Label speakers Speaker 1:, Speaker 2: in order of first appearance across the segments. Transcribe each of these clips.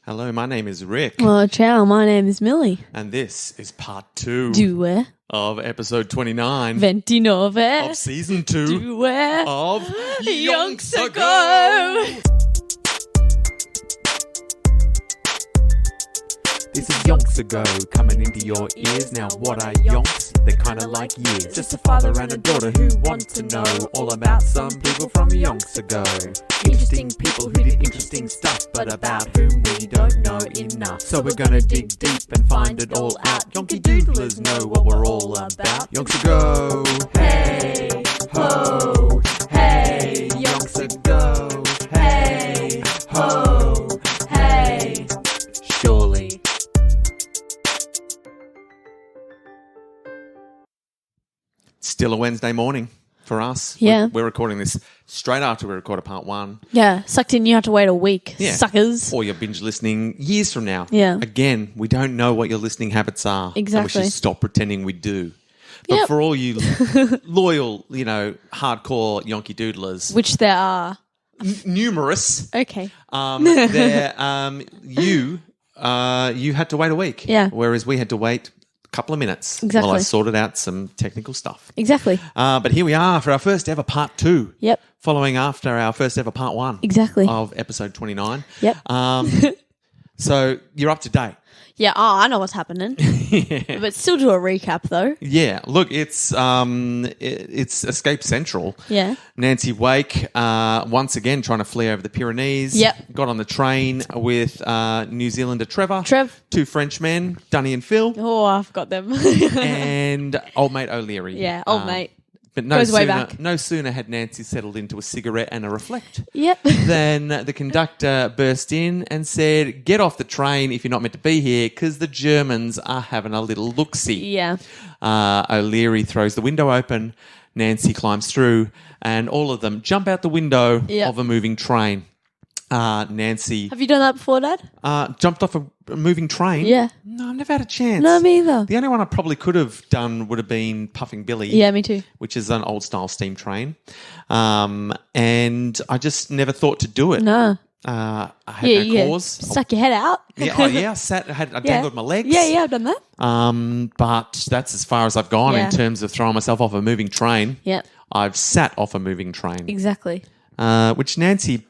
Speaker 1: Hello, my name is Rick.
Speaker 2: Well, ciao, my name is Millie.
Speaker 1: And this is part 2
Speaker 2: Due
Speaker 1: of episode 29
Speaker 2: 29
Speaker 1: of season 2
Speaker 2: Due
Speaker 1: of
Speaker 2: Yonks
Speaker 1: Yonks
Speaker 2: Ago.
Speaker 1: This is Yonks Ago, coming into your ears. Now what are yonks? They're kinda like years. Just a father and a daughter who want to know all about some people from Yonks Ago. Interesting people who did interesting stuff, but about whom we don't know enough. So we're gonna dig deep and find it all out. Yonky doodlers know what we're all about. Yonks Ago, hey ho, hey, Yonks Ago, hey ho, hey, surely. Still a Wednesday morning for us.
Speaker 2: Yeah.
Speaker 1: We're recording this straight after we recorded part 1.
Speaker 2: Yeah, sucked in. You have to wait a week.
Speaker 1: Yeah.
Speaker 2: Suckers.
Speaker 1: Or you're binge listening years from now.
Speaker 2: Yeah.
Speaker 1: Again, we don't know what your listening habits are.
Speaker 2: Exactly.
Speaker 1: And we should stop pretending we do. But
Speaker 2: Yep.
Speaker 1: for all you loyal, hardcore Yonky doodlers,
Speaker 2: Which there are.
Speaker 1: numerous,
Speaker 2: Okay.
Speaker 1: you had to wait a week.
Speaker 2: Yeah.
Speaker 1: Whereas we had to wait a couple of minutes
Speaker 2: Exactly.
Speaker 1: while I sorted out some technical stuff.
Speaker 2: Exactly.
Speaker 1: But here we are for our first ever part 2.
Speaker 2: Yep.
Speaker 1: Following after our first ever part 1.
Speaker 2: Exactly.
Speaker 1: Of episode 29.
Speaker 2: Yep.
Speaker 1: So you're up to date.
Speaker 2: Yeah, I know what's happening.
Speaker 1: Yeah.
Speaker 2: But still do a recap, though.
Speaker 1: Yeah. Look, it's Escape Central.
Speaker 2: Yeah.
Speaker 1: Nancy Wake once again trying to flee over the Pyrenees.
Speaker 2: Yep.
Speaker 1: Got on the train with New Zealander Trevor.
Speaker 2: Trev.
Speaker 1: 2 Frenchmen, Dunny and Phil.
Speaker 2: Oh, I've got them.
Speaker 1: And old mate O'Leary.
Speaker 2: Yeah, old mate.
Speaker 1: But no
Speaker 2: Goes way
Speaker 1: sooner,
Speaker 2: back.
Speaker 1: no sooner had Nancy settled into a cigarette and a reflect
Speaker 2: Yep.
Speaker 1: than the conductor burst in and said, "Get off the train if you're not meant to be here because the Germans are having a little look-see."
Speaker 2: Yeah.
Speaker 1: O'Leary throws the window open. Nancy climbs through and all of them jump out the window
Speaker 2: Yep.
Speaker 1: of a moving train. Nancy
Speaker 2: Have you done that before, Dad?
Speaker 1: jumped off a moving train.
Speaker 2: Yeah.
Speaker 1: No, I've never had a chance.
Speaker 2: No, me either.
Speaker 1: The only one I probably could have done would have been Puffing Billy.
Speaker 2: Yeah, me too.
Speaker 1: Which is an old style steam train. And I just never thought to do it.
Speaker 2: No.
Speaker 1: I had no cause.
Speaker 2: Stuck your head out.
Speaker 1: Yeah, I dangled my legs.
Speaker 2: Yeah, I've done that.
Speaker 1: But that's as far as I've gone
Speaker 2: Yeah.
Speaker 1: in terms of throwing myself off a moving train.
Speaker 2: Yeah.
Speaker 1: I've sat off a moving train.
Speaker 2: Exactly.
Speaker 1: Which Nancy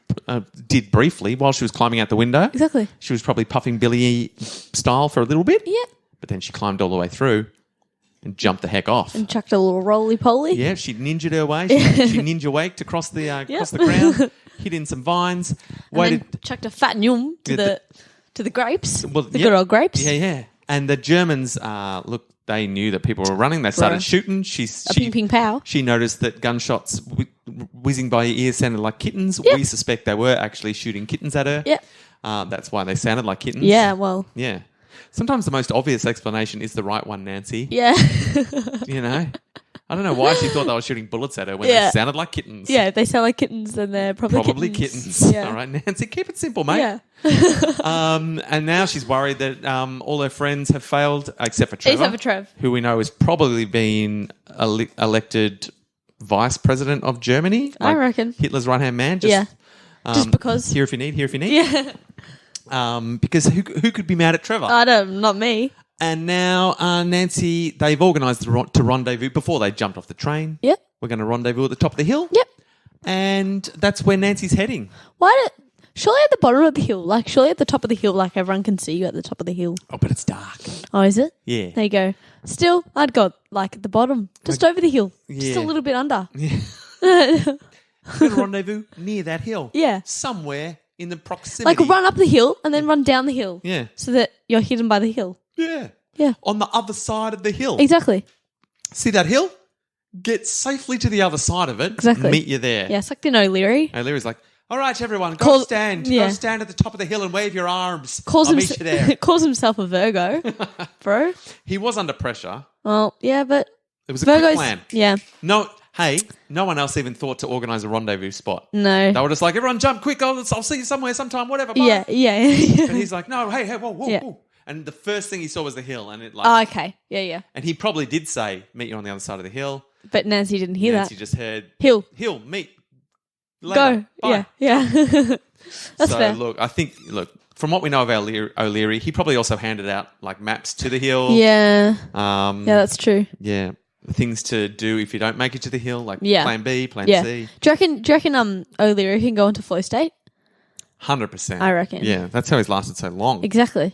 Speaker 1: did briefly while she was climbing out the window.
Speaker 2: Exactly.
Speaker 1: She was probably Puffing Billy style for a little bit.
Speaker 2: Yep.
Speaker 1: But then she climbed all the way through and jumped the heck off.
Speaker 2: And chucked a little roly-poly.
Speaker 1: Yeah, she ninja'd her way. She ninja waked across the across the ground, hit in some vines,
Speaker 2: And then chucked a fat nyum to
Speaker 1: Yeah,
Speaker 2: the grapes.
Speaker 1: Well,
Speaker 2: the
Speaker 1: yep.
Speaker 2: good old grapes.
Speaker 1: Yeah. And the Germans, look, they knew that people were running. They started
Speaker 2: Right.
Speaker 1: shooting.
Speaker 2: Ping, ping, pow.
Speaker 1: She noticed that gunshots whizzing by your ears sounded like kittens.
Speaker 2: Yep.
Speaker 1: We suspect they were actually shooting kittens at her.
Speaker 2: Yep.
Speaker 1: That's why they sounded like kittens.
Speaker 2: Yeah, well.
Speaker 1: Yeah. Sometimes the most obvious explanation is the right one, Nancy.
Speaker 2: Yeah.
Speaker 1: You know? I don't know why she thought they were shooting bullets at her when
Speaker 2: Yeah.
Speaker 1: they sounded like kittens.
Speaker 2: Yeah, they sound like kittens, then they're probably
Speaker 1: kittens.
Speaker 2: Yeah.
Speaker 1: All right, Nancy, keep it simple, mate.
Speaker 2: Yeah.
Speaker 1: And now she's worried that all her friends have failed, except for Trevor.
Speaker 2: Except for Trev.
Speaker 1: Who we know has probably been elected vice president of Germany.
Speaker 2: I reckon.
Speaker 1: Hitler's right-hand man.
Speaker 2: Just because.
Speaker 1: Here if you need, here if you need.
Speaker 2: Yeah.
Speaker 1: Because who could be mad at Trevor?
Speaker 2: Not me.
Speaker 1: And now, Nancy, they've organised to rendezvous before they jumped off the train.
Speaker 2: Yep.
Speaker 1: We're going to rendezvous at the top of the hill.
Speaker 2: Yep.
Speaker 1: And that's where Nancy's heading.
Speaker 2: Surely at the bottom of the hill, surely at the top of the hill, everyone can see you at the top of the hill.
Speaker 1: Oh, but it's dark.
Speaker 2: Oh, is it?
Speaker 1: Yeah.
Speaker 2: There you go. Still, I'd go at the bottom, just over the hill, just
Speaker 1: Yeah.
Speaker 2: a little bit under.
Speaker 1: Yeah. We're going to rendezvous near that hill.
Speaker 2: Yeah.
Speaker 1: Somewhere in the proximity.
Speaker 2: Run up the hill and then run down the hill.
Speaker 1: Yeah.
Speaker 2: So that you're hidden by the hill.
Speaker 1: Yeah.
Speaker 2: Yeah.
Speaker 1: On the other side of the hill.
Speaker 2: Exactly.
Speaker 1: See that hill? Get safely to the other side of it.
Speaker 2: Exactly.
Speaker 1: Meet you there.
Speaker 2: Yeah, sucked in O'Leary.
Speaker 1: O'Leary's like, all right, everyone, go stand.
Speaker 2: Yeah.
Speaker 1: Go stand at the top of the hill and wave your arms.
Speaker 2: Calls
Speaker 1: I'll meet you there.
Speaker 2: calls himself a Virgo, bro.
Speaker 1: He was under pressure.
Speaker 2: Well, yeah, but
Speaker 1: It was a quick
Speaker 2: Virgos,
Speaker 1: plan.
Speaker 2: yeah,
Speaker 1: No one else even thought to organise a rendezvous spot.
Speaker 2: no,
Speaker 1: They were just like, everyone jump quick. I'll see you somewhere, sometime, whatever. Bye.
Speaker 2: yeah.
Speaker 1: And he's like, no, hey, whoa.
Speaker 2: Yeah.
Speaker 1: Whoa. And the first thing he saw was the hill. And it
Speaker 2: Oh, okay, yeah.
Speaker 1: And he probably did say, meet you on the other side of the hill.
Speaker 2: But Nancy didn't hear
Speaker 1: Nancy
Speaker 2: that.
Speaker 1: just heard,
Speaker 2: Hill,
Speaker 1: meet. Later.
Speaker 2: go,
Speaker 1: Bye.
Speaker 2: yeah. That's
Speaker 1: so
Speaker 2: fair.
Speaker 1: look, I think from what we know of O'Leary, he probably also handed out like maps to the hill.
Speaker 2: Yeah. Yeah, that's true.
Speaker 1: Yeah. Things to do if you don't make it to the hill, like
Speaker 2: Yeah.
Speaker 1: plan B, plan
Speaker 2: Yeah.
Speaker 1: C.
Speaker 2: Do you reckon O'Leary can go into flow state?
Speaker 1: 100%.
Speaker 2: I reckon.
Speaker 1: Yeah, that's how he's lasted so long.
Speaker 2: Exactly.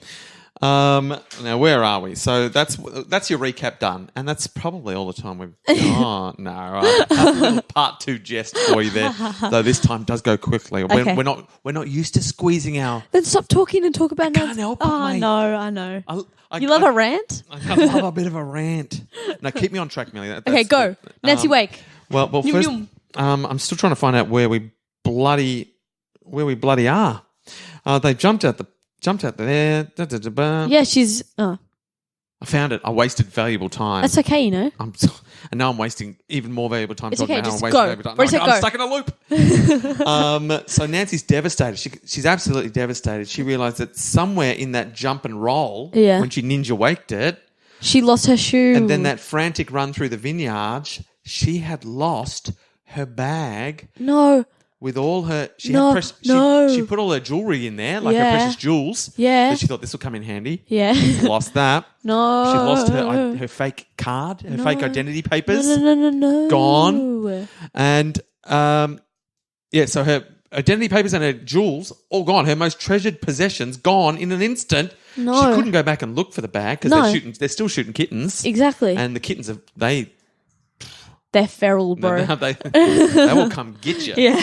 Speaker 1: Now, where are we? So that's your recap done, and that's probably all the time we've got. No, I have a little part 2 jest for you there, though this time does go quickly.
Speaker 2: Okay.
Speaker 1: We're not used to squeezing our.
Speaker 2: Then stop talking and talk about.
Speaker 1: Can't help it,
Speaker 2: I
Speaker 1: mate.
Speaker 2: know. I know.
Speaker 1: I
Speaker 2: You love a rant?
Speaker 1: I love a bit of a rant. Now keep me on track, Millie.
Speaker 2: Okay, go. Nancy Wake.
Speaker 1: Well,
Speaker 2: Yum,
Speaker 1: first,
Speaker 2: yum.
Speaker 1: I'm still trying to find out where we bloody are. They jumped out there. Da, da, da, ba.
Speaker 2: Yeah, she's... Oh,
Speaker 1: I found it. I wasted valuable time.
Speaker 2: that's okay, you know.
Speaker 1: And now I'm wasting even more valuable time
Speaker 2: It's
Speaker 1: talking
Speaker 2: okay,
Speaker 1: about how
Speaker 2: just
Speaker 1: I'm wasting
Speaker 2: go.
Speaker 1: valuable time.
Speaker 2: Where's it
Speaker 1: I'm
Speaker 2: go?
Speaker 1: stuck in a loop. So Nancy's devastated. She's absolutely devastated. She realised that somewhere in that jump and roll,
Speaker 2: Yeah.
Speaker 1: when she ninja waked it,
Speaker 2: She lost her shoe.
Speaker 1: and then that frantic run through the vineyard, she had lost her bag
Speaker 2: No.
Speaker 1: with all her... She put all her jewellery in there, like her
Speaker 2: Yeah.
Speaker 1: precious jewels.
Speaker 2: Yeah.
Speaker 1: So she thought this will come in handy.
Speaker 2: Yeah.
Speaker 1: Lost that.
Speaker 2: No.
Speaker 1: She lost her fake card, her fake identity papers.
Speaker 2: No.
Speaker 1: Gone. And, so her identity papers and her jewels all gone. Her most treasured possessions gone in an instant.
Speaker 2: No.
Speaker 1: She couldn't go back and look for the bag because
Speaker 2: No.
Speaker 1: they're still shooting kittens.
Speaker 2: Exactly.
Speaker 1: And the kittens,
Speaker 2: They're feral, bro.
Speaker 1: they will come get you.
Speaker 2: Yeah.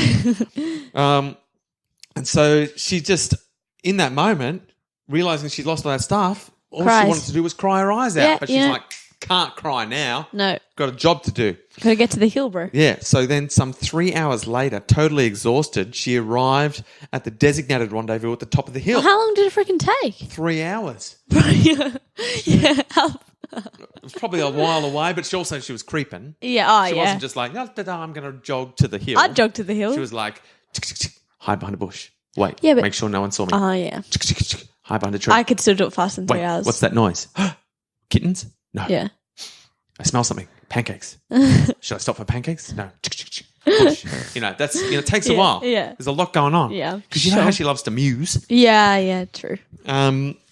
Speaker 1: And so she just, in that moment, realising she'd lost all that stuff, all
Speaker 2: Cries.
Speaker 1: she wanted to do was cry her eyes out.
Speaker 2: Yeah,
Speaker 1: But she's
Speaker 2: yeah.
Speaker 1: like, can't cry now.
Speaker 2: No.
Speaker 1: Got a job to do.
Speaker 2: Gotta get to the hill, bro.
Speaker 1: Yeah, so then some 3 hours later, totally exhausted, she arrived at the designated rendezvous at the top of the hill.
Speaker 2: How long did it freaking take?
Speaker 1: 3 hours.
Speaker 2: yeah.
Speaker 1: It was probably a while away, but she was creeping.
Speaker 2: Yeah. Oh,
Speaker 1: She
Speaker 2: yeah.
Speaker 1: wasn't just like, I'm going to jog to the hill.
Speaker 2: I'd jog to the hill.
Speaker 1: She was like, hide behind a bush. Wait,
Speaker 2: Yeah, but-
Speaker 1: make sure no one saw me.
Speaker 2: Oh, yeah.
Speaker 1: Hide behind a tree.
Speaker 2: I could still do it faster than 3
Speaker 1: Wait,
Speaker 2: hours.
Speaker 1: what's that noise? Kittens? No.
Speaker 2: Yeah.
Speaker 1: I smell something. Pancakes. Should I stop for pancakes? No. Push. It takes a while.
Speaker 2: Yeah.
Speaker 1: There's a lot going on.
Speaker 2: Yeah,
Speaker 1: Because you know
Speaker 2: sure.
Speaker 1: how she loves to muse.
Speaker 2: Yeah, true.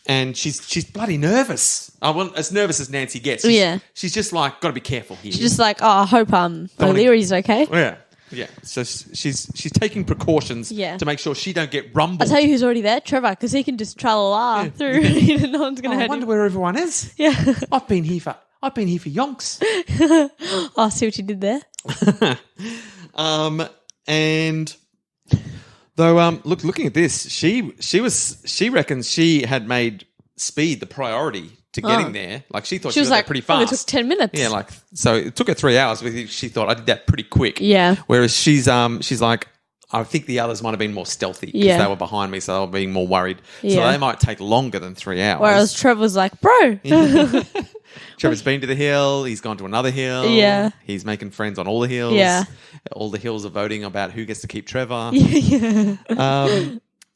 Speaker 1: And she's bloody nervous. As nervous as Nancy gets.
Speaker 2: Yeah.
Speaker 1: She's just like, got to be careful here.
Speaker 2: She's just like, I hope O'Leary's okay.
Speaker 1: Yeah. So she's taking precautions
Speaker 2: Yeah.
Speaker 1: to make sure she don't get rumbled.
Speaker 2: I'll tell you who's already there, Trevor, because he can just tra-la-la through. No one's going to
Speaker 1: I
Speaker 2: hurt
Speaker 1: wonder
Speaker 2: him.
Speaker 1: where everyone is.
Speaker 2: Yeah.
Speaker 1: I've been here for Yonks.
Speaker 2: Oh, I see what you did there.
Speaker 1: And though, looking at this, she reckons she had made speed the priority to getting there. Like she thought she
Speaker 2: was
Speaker 1: got there
Speaker 2: like,
Speaker 1: pretty
Speaker 2: oh,
Speaker 1: fast.
Speaker 2: it took 10 minutes.
Speaker 1: Yeah, so it took her 3 hours, but she thought I did that pretty quick.
Speaker 2: Yeah.
Speaker 1: Whereas she's like, I think the others might have been more stealthy because
Speaker 2: Yeah.
Speaker 1: they were behind me, so they were being more worried. So
Speaker 2: Yeah.
Speaker 1: they might take longer than 3 hours.
Speaker 2: Whereas Trevor was like, bro.
Speaker 1: Trevor's been to the hill. He's gone to another hill.
Speaker 2: Yeah.
Speaker 1: He's making friends on all the hills.
Speaker 2: Yeah.
Speaker 1: All the hills are voting about who gets to keep Trevor.
Speaker 2: Yeah.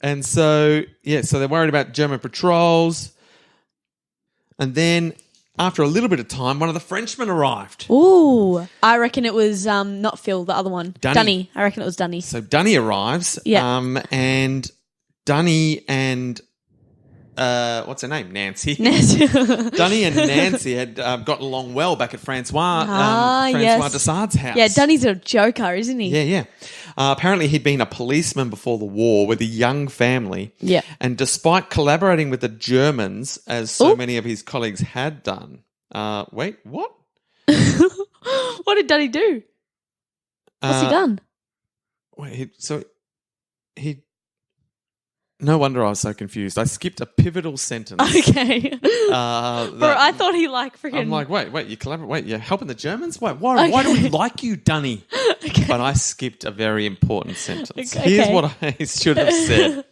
Speaker 1: And so they're worried about German patrols. And then after a little bit of time, one of the Frenchmen arrived.
Speaker 2: Ooh. I reckon it was not Phil, the other one.
Speaker 1: Dunny.
Speaker 2: I reckon it was Dunny.
Speaker 1: So Dunny arrives.
Speaker 2: Yeah.
Speaker 1: And Dunny and what's her name? Nancy.
Speaker 2: Nancy.
Speaker 1: Dunny and Nancy had gotten along well back at Francois
Speaker 2: yes.
Speaker 1: Desard's house.
Speaker 2: Yeah, Dunny's a joker, isn't he?
Speaker 1: Yeah. Apparently, he'd been a policeman before the war with a young family.
Speaker 2: Yeah.
Speaker 1: And despite collaborating with the Germans, as so many of his colleagues had done. Wait, what?
Speaker 2: What did Dunny do? What's he done?
Speaker 1: Wait, he. No wonder I was so confused. I skipped a pivotal sentence.
Speaker 2: Okay. Bro, I thought he freaking...
Speaker 1: I'm like, wait, you collaborate? Wait, you're helping the Germans? Why do we like you, Dunny?
Speaker 2: Okay.
Speaker 1: But I skipped a very important sentence.
Speaker 2: Okay.
Speaker 1: Here's what I should have said.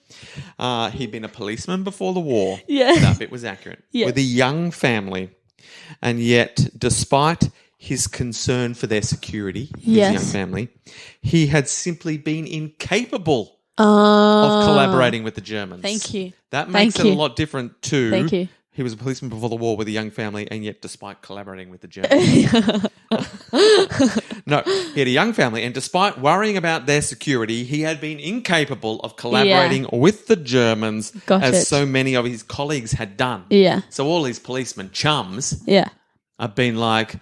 Speaker 1: He'd been a policeman before the war.
Speaker 2: Yeah.
Speaker 1: That bit was accurate.
Speaker 2: Yeah.
Speaker 1: With a young family. And yet, despite his concern for their security, his
Speaker 2: Yes.
Speaker 1: young family, he had simply been incapable of collaborating with the Germans.
Speaker 2: Thank you.
Speaker 1: That makes
Speaker 2: Thank
Speaker 1: it
Speaker 2: you.
Speaker 1: a lot different to
Speaker 2: Thank you.
Speaker 1: He was a policeman before the war with a young family, and yet despite collaborating with the Germans. No, he had a young family, and despite worrying about their security, he had been incapable of collaborating with the Germans so many of his colleagues had done.
Speaker 2: Yeah.
Speaker 1: So all these policemen chums have been like,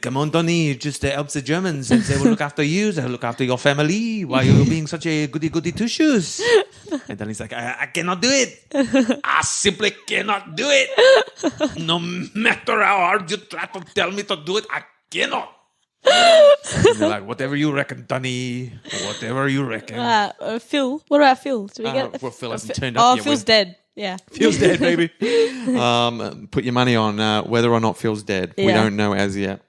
Speaker 1: come on, Donny, just help the Germans and they will look after you, they'll look after your family. Why are you being such a goody-goody two-shoes? And Donny's like, I cannot do it. I simply cannot do it. No matter how hard you try to tell me to do it, I cannot. And they're like, whatever you reckon, Donny, whatever you reckon.
Speaker 2: Phil, what about Phil? Do we get
Speaker 1: well, Phil hasn't turned up yet.
Speaker 2: Phil's dead. Yeah.
Speaker 1: Phil's dead, baby. Put your money on whether or not Phil's dead. Yeah. We don't know as yet.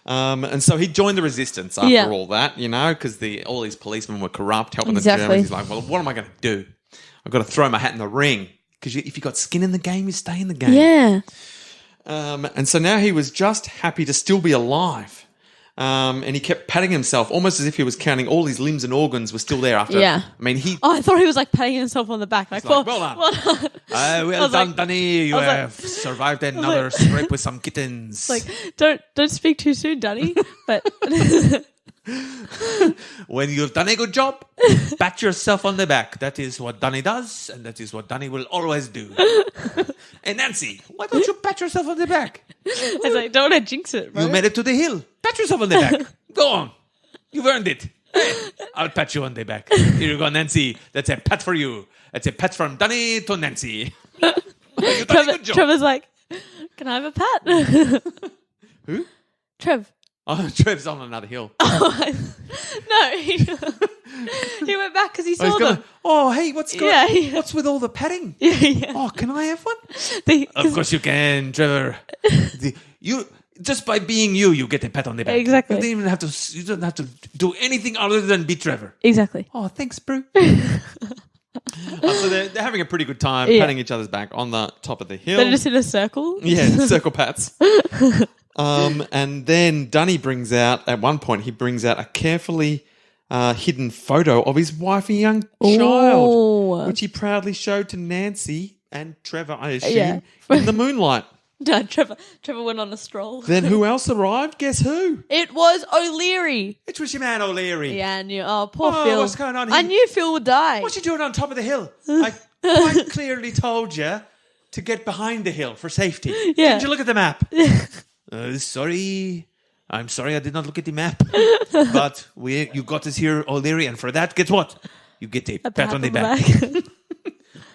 Speaker 1: And so he joined the resistance after all that, because all these policemen were corrupt, helping the Germans. He's like, well, what am I going to do? I've got to throw my hat in the ring. Because if you've got skin in the game, you stay in the game.
Speaker 2: Yeah.
Speaker 1: And so now he was just happy to still be alive. And he kept patting himself almost as if he was counting all his limbs and organs were still there after.
Speaker 2: Yeah.
Speaker 1: I mean,
Speaker 2: I thought he was like patting himself on the back. Like, well
Speaker 1: done. Well done, Dunny. You have survived another scrape with some kittens.
Speaker 2: Like, don't speak too soon, Dunny. But
Speaker 1: when you've done a good job, pat yourself on the back. That is what Dunny does, and that is what Dunny will always do. And Nancy, why don't you pat yourself on the back?
Speaker 2: I was like, don't want to jinx it, bro.
Speaker 1: You made it to the hill. Pat yourself on the back. Go on. You've earned it. I'll pat you on the back. Here you go, Nancy. That's a pat for you. That's a pat from Dunny to Nancy. You've done a good job.
Speaker 2: Trevor's like, can I have a pat?
Speaker 1: Who?
Speaker 2: Trev.
Speaker 1: Oh, Trev's on another hill.
Speaker 2: No, he went back because he saw them.
Speaker 1: Hey, what's with all the patting?
Speaker 2: Yeah.
Speaker 1: Oh, can I have one? Of course you can, Trevor. You just by being you get a pat on the back.
Speaker 2: Exactly.
Speaker 1: You don't have to do anything other than be Trevor.
Speaker 2: Exactly.
Speaker 1: Oh, thanks, bro. So they're having a pretty good time patting each other's back on the top of the hill.
Speaker 2: They're just in a circle.
Speaker 1: Yeah, circle pats. And then Dunny at one point, he brings out a carefully hidden photo of his wife and young child, which he proudly showed to Nancy and Trevor, I assume, in the moonlight.
Speaker 2: No, Trevor went on a stroll.
Speaker 1: Then who else arrived? Guess who?
Speaker 2: It was O'Leary.
Speaker 1: It was your man O'Leary.
Speaker 2: Yeah, I knew. Oh, poor Phil.
Speaker 1: What's going on here?
Speaker 2: I knew Phil would die.
Speaker 1: What's you doing on top of the hill? I quite clearly told you to get behind the hill for safety. Yeah. Didn't you look at the map? Sorry. I'm sorry I did not look at the map. But you got us here, O'Leary, and for that, guess what? You get a pat on the back.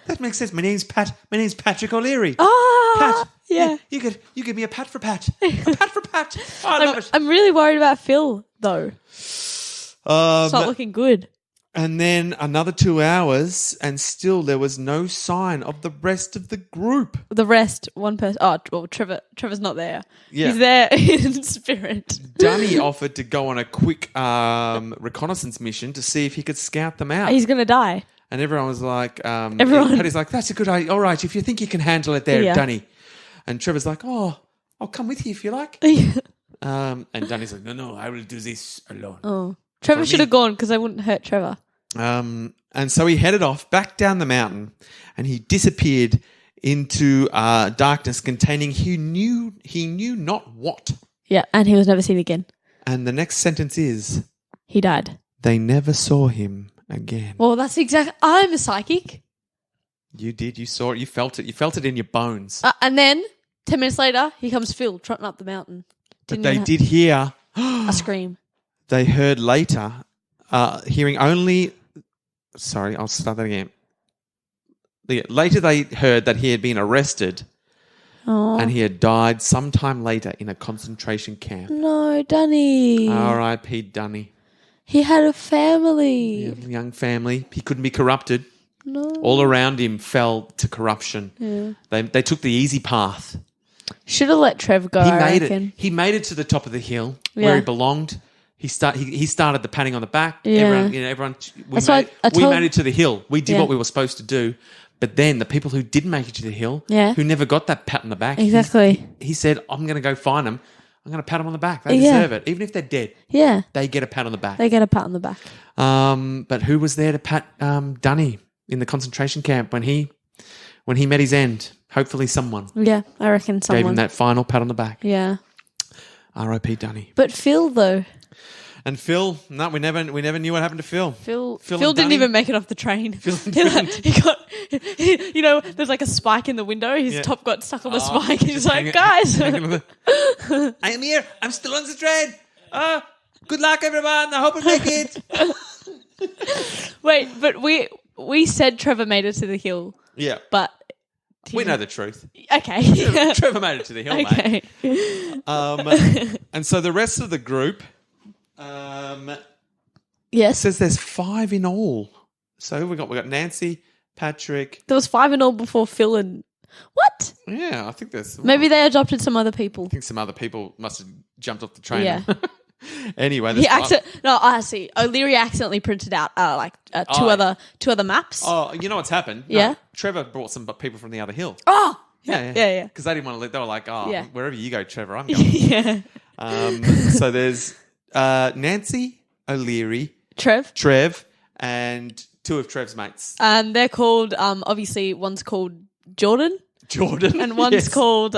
Speaker 1: That makes sense. My name's Pat. My name's Patrick O'Leary. Pat.
Speaker 2: Yeah.
Speaker 1: You give me a pat for Pat. A pat for Pat. Oh, I love it.
Speaker 2: I'm really worried about Phil, though. It's not looking good.
Speaker 1: And then another 2 hours, and still there was no sign of the rest of the group.
Speaker 2: The rest, one person. Oh, well, Trevor's not there.
Speaker 1: Yeah.
Speaker 2: He's there in spirit.
Speaker 1: Dunny offered to go on a quick reconnaissance mission to see if he could scout them out.
Speaker 2: He's going to die.
Speaker 1: And everyone was like, Patty's like, that's a good idea. All right, if you think you can handle it there, Dunny. And Trevor's like, oh, I'll come with you if you like. And Dunny's like, no, I will do this alone.
Speaker 2: Oh, Trevor should have gone because I wouldn't hurt Trevor.
Speaker 1: And so he headed off back down the mountain, and he disappeared into darkness containing he knew not what.
Speaker 2: Yeah, and he was never seen again.
Speaker 1: And the next sentence is,
Speaker 2: he died.
Speaker 1: They never saw him again.
Speaker 2: Well, that's exactly. I'm a psychic.
Speaker 1: You did. You saw it. You felt it. You felt it in your bones.
Speaker 2: And then 10 minutes later, here comes Phil trotting up the mountain.
Speaker 1: But they did hear
Speaker 2: a scream.
Speaker 1: They heard later, hearing only. Sorry, I'll start that again. Later, they heard that he had been arrested, and he had died sometime later in a concentration camp.
Speaker 2: No, Dunny.
Speaker 1: R.I.P. Dunny.
Speaker 2: He had a family.
Speaker 1: Yeah, young family. He couldn't be corrupted.
Speaker 2: No.
Speaker 1: All around him fell to corruption. Yeah. They took the easy path.
Speaker 2: Should have let Trev go. I reckon.
Speaker 1: He made it to the top of the hill where he belonged. He started the patting on the back.
Speaker 2: Yeah.
Speaker 1: Everyone. We made it to the hill. We did what we were supposed to do. But then the people who didn't make it to the hill, who never got that pat on the back,
Speaker 2: exactly.
Speaker 1: He said, "I'm going to go find them. I'm going to pat them on the back. They deserve it, even if they're dead.
Speaker 2: Yeah,
Speaker 1: they get a pat on the back.
Speaker 2: They get a pat on the back."
Speaker 1: But who was there to pat Dunny in the concentration camp when he met his end? Hopefully someone
Speaker 2: Yeah, I reckon
Speaker 1: gave him
Speaker 2: someone.
Speaker 1: that final pat on the back.
Speaker 2: Yeah.
Speaker 1: R.I.P. Dunny.
Speaker 2: But Phil, though.
Speaker 1: And Phil, no, we never knew what happened to Phil.
Speaker 2: Phil
Speaker 1: and
Speaker 2: didn't
Speaker 1: Dunny?
Speaker 2: even make it off the train. He got, there's like a spike in the window. His top got stuck on the spike. He's like, guys.
Speaker 1: I am here. I'm still on the train. Good luck, everyone. I hope I make it.
Speaker 2: Wait, but we said Trevor made it to the hill.
Speaker 1: Yeah.
Speaker 2: But
Speaker 1: We know the truth.
Speaker 2: Okay.
Speaker 1: Trevor made it to the hill,
Speaker 2: okay.
Speaker 1: mate. And so the rest of the group
Speaker 2: Yes.
Speaker 1: says there's 5 in all. So we got Nancy, Patrick.
Speaker 2: There was 5 in all before Phil and... What?
Speaker 1: Yeah, I think there's...
Speaker 2: Maybe they adopted some other people.
Speaker 1: I think some other people must have jumped off the train.
Speaker 2: Yeah.
Speaker 1: Anyway,
Speaker 2: I see. O'Leary accidentally printed out two other maps.
Speaker 1: Oh, you know what's happened? No,
Speaker 2: Yeah.
Speaker 1: Trevor brought some people from the other hill.
Speaker 2: Oh,
Speaker 1: Yeah. Because they didn't want to leave. They were like, wherever you go, Trevor, I'm going.
Speaker 2: yeah.
Speaker 1: So there's Nancy, O'Leary,
Speaker 2: Trev,
Speaker 1: and 2 of Trev's mates.
Speaker 2: They're called obviously one's called Jordan,
Speaker 1: and
Speaker 2: one's called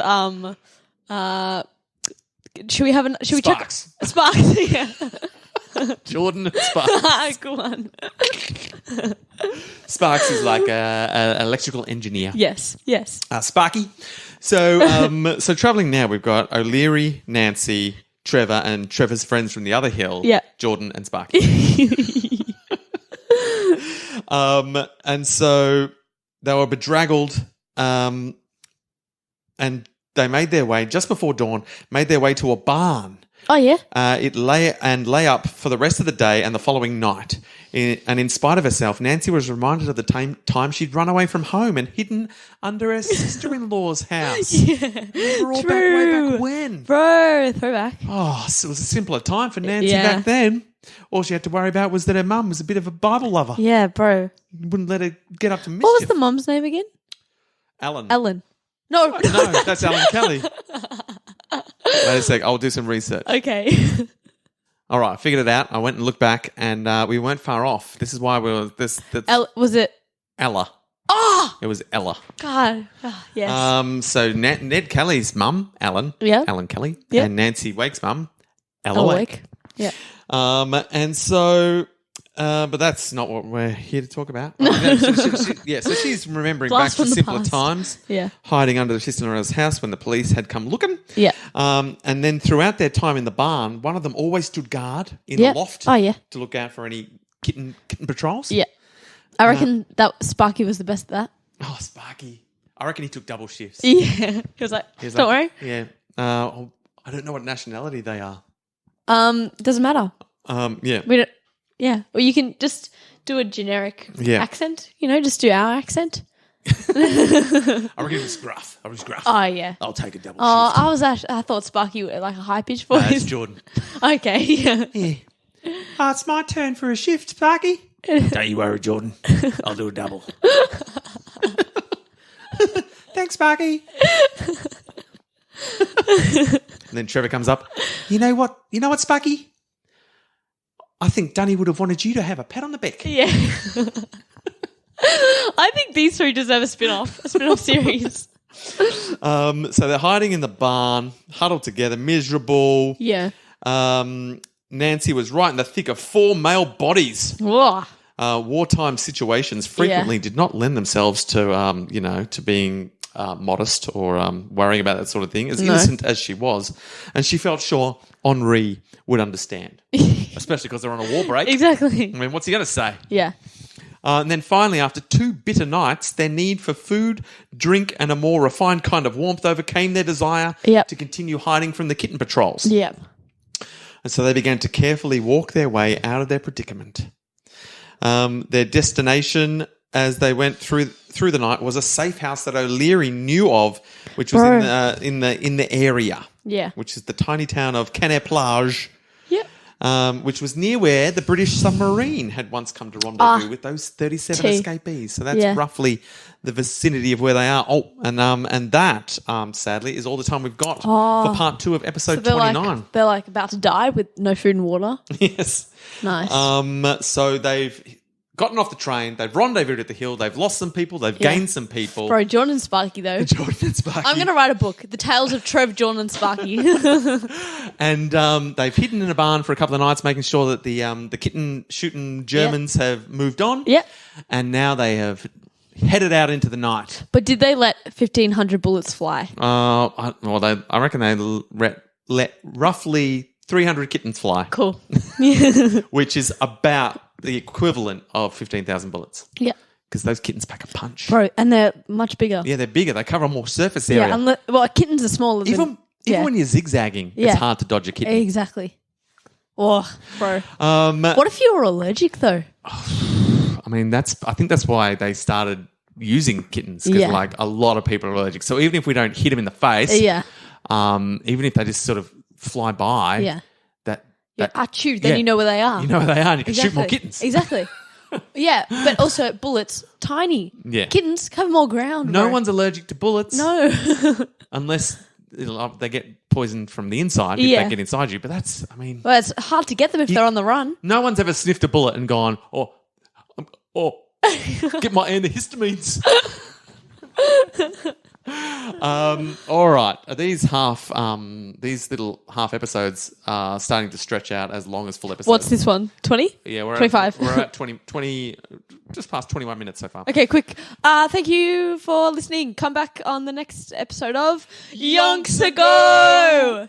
Speaker 2: should we
Speaker 1: Sparks.
Speaker 2: check Sparks? Yeah.
Speaker 1: Jordan and Sparks.
Speaker 2: Go on.
Speaker 1: Sparks is like an electrical engineer.
Speaker 2: Yes.
Speaker 1: Sparky. So so travelling now, we've got O'Leary, Nancy, Trevor, and Trevor's friends from the other hill.
Speaker 2: Yeah.
Speaker 1: Jordan and Sparky. And so they were bedraggled, and they made their way just before dawn. Made their way to a barn.
Speaker 2: Oh yeah.
Speaker 1: It lay up for the rest of the day and the following night. And in spite of herself, Nancy was reminded of the time she'd run away from home and hidden under her sister-in-law's house.
Speaker 2: Yeah.
Speaker 1: We're all way back when.
Speaker 2: Bro, throwback.
Speaker 1: Oh, so it was a simpler time for Nancy back then. All she had to worry about was that her mum was a bit of a Bible lover.
Speaker 2: Yeah, bro.
Speaker 1: Wouldn't let her get up to mischief.
Speaker 2: What was the mum's name again?
Speaker 1: Ellen.
Speaker 2: No,
Speaker 1: that's Ellen Kelly. Wait a sec, I'll do some research.
Speaker 2: Okay.
Speaker 1: All right, I figured it out. I went and looked back, and we weren't far off. This is why we were
Speaker 2: Was it
Speaker 1: Ella.
Speaker 2: Oh
Speaker 1: It was Ella.
Speaker 2: God. Oh, yes.
Speaker 1: So Ned Kelly's mum, Ellen.
Speaker 2: Yeah.
Speaker 1: Ellen Kelly.
Speaker 2: Yeah.
Speaker 1: And Nancy Wake's mum, Ella Wake.
Speaker 2: Yeah.
Speaker 1: And so, but that's not what we're here to talk about. So she's remembering
Speaker 2: Blast
Speaker 1: back to
Speaker 2: from the
Speaker 1: simpler
Speaker 2: past.
Speaker 1: times.
Speaker 2: Yeah.
Speaker 1: Hiding under the sister-in-law's house when the police had come looking.
Speaker 2: Yeah.
Speaker 1: And then throughout their time in the barn, one of them always stood guard in the loft.
Speaker 2: Oh yeah.
Speaker 1: To look out for any kitten patrols.
Speaker 2: Yeah. I reckon that Sparky was the best at that.
Speaker 1: Oh, Sparky. I reckon he took double shifts.
Speaker 2: Yeah. He was like, don't worry.
Speaker 1: Yeah. I don't know what nationality they are.
Speaker 2: Doesn't matter.
Speaker 1: Yeah.
Speaker 2: We don't. Yeah. Or you can just do a generic accent. Just do our accent.
Speaker 1: I reckon it was gruff.
Speaker 2: Oh yeah.
Speaker 1: I'll take a double
Speaker 2: Oh,
Speaker 1: shift.
Speaker 2: I thought Sparky was like a high pitched voice.
Speaker 1: That's Jordan.
Speaker 2: Okay. Yeah.
Speaker 1: Yeah. It's my turn for a shift, Sparky. Don't you worry, Jordan. I'll do a double. Thanks, Sparky. And then Trevor comes up. You know what, Sparky? I think Dunny would have wanted you to have a pat on the back.
Speaker 2: Yeah. I think these 3 deserve a spin-off series.
Speaker 1: So they're hiding in the barn, huddled together, miserable.
Speaker 2: Yeah.
Speaker 1: Nancy was right in the thick of 4 male bodies.
Speaker 2: Whoa.
Speaker 1: Wartime situations frequently did not lend themselves to, to being modest or worrying about that sort of thing, as innocent as she was. And she felt sure Henri would understand, especially because they're on a war break.
Speaker 2: Exactly.
Speaker 1: I mean, what's he going to say?
Speaker 2: Yeah.
Speaker 1: And then finally, after 2 bitter nights, their need for food, drink, and a more refined kind of warmth overcame their desire to continue hiding from the kitten patrols.
Speaker 2: Yep.
Speaker 1: And so they began to carefully walk their way out of their predicament. Their destination, as they went through the night, was a safe house that O'Leary knew of, which was in the area.
Speaker 2: Yeah.
Speaker 1: Which is the tiny town of Canet Plage.
Speaker 2: Yep.
Speaker 1: Which was near where the British submarine had once come to rendezvous with those 37 escapees. So that's roughly the vicinity of where they are. Oh, and that, sadly, is all the time we've got for part 2 of episode 29.
Speaker 2: They're about to die with no food and water.
Speaker 1: Yes.
Speaker 2: Nice.
Speaker 1: So they've gotten off the train. They've rendezvoused at the hill. They've lost some people. They've gained some people.
Speaker 2: Bro, Jordan and Sparky, though.
Speaker 1: Jordan and Sparky.
Speaker 2: I'm going to write a book, The Tales of Trev, Jordan and Sparky.
Speaker 1: And they've hidden in a barn for a couple of nights, making sure that the kitten-shooting Germans have moved on.
Speaker 2: Yep.
Speaker 1: And now they have headed out into the night.
Speaker 2: But did they let 1,500 bullets fly?
Speaker 1: I reckon they let roughly 300 kittens fly.
Speaker 2: Cool.
Speaker 1: Which is about the equivalent of 15,000 bullets.
Speaker 2: Yeah.
Speaker 1: Because those kittens pack a punch.
Speaker 2: Bro, and they're much bigger.
Speaker 1: Yeah, they're bigger. They cover a more surface area.
Speaker 2: Yeah, kittens are smaller than...
Speaker 1: Even when you're zigzagging, it's hard to dodge a kitten.
Speaker 2: Exactly. Oh, bro. What if you were allergic, though?
Speaker 1: I mean, I think that's why they started using kittens. Because, like, a lot of people are allergic. So even if we don't hit them in the face... even if they just sort of fly by... then
Speaker 2: you know where they are.
Speaker 1: You know where they are and you can shoot more kittens.
Speaker 2: Exactly. Yeah, but also bullets, tiny.
Speaker 1: Yeah.
Speaker 2: Kittens cover more ground.
Speaker 1: No one's allergic to bullets.
Speaker 2: No.
Speaker 1: Unless they get poisoned from the inside if they get inside you. But that's, I mean...
Speaker 2: Well, it's hard to get them if they're on the run.
Speaker 1: No one's ever sniffed a bullet and gone, get my antihistamines. All right. These little half episodes are starting to stretch out as long as full episodes.
Speaker 2: What's this one? 20?
Speaker 1: Yeah, we're
Speaker 2: 25.
Speaker 1: We're at 20, just past 21 minutes so far.
Speaker 2: Okay, quick. Thank you for listening. Come back on the next episode of Yonks Ago.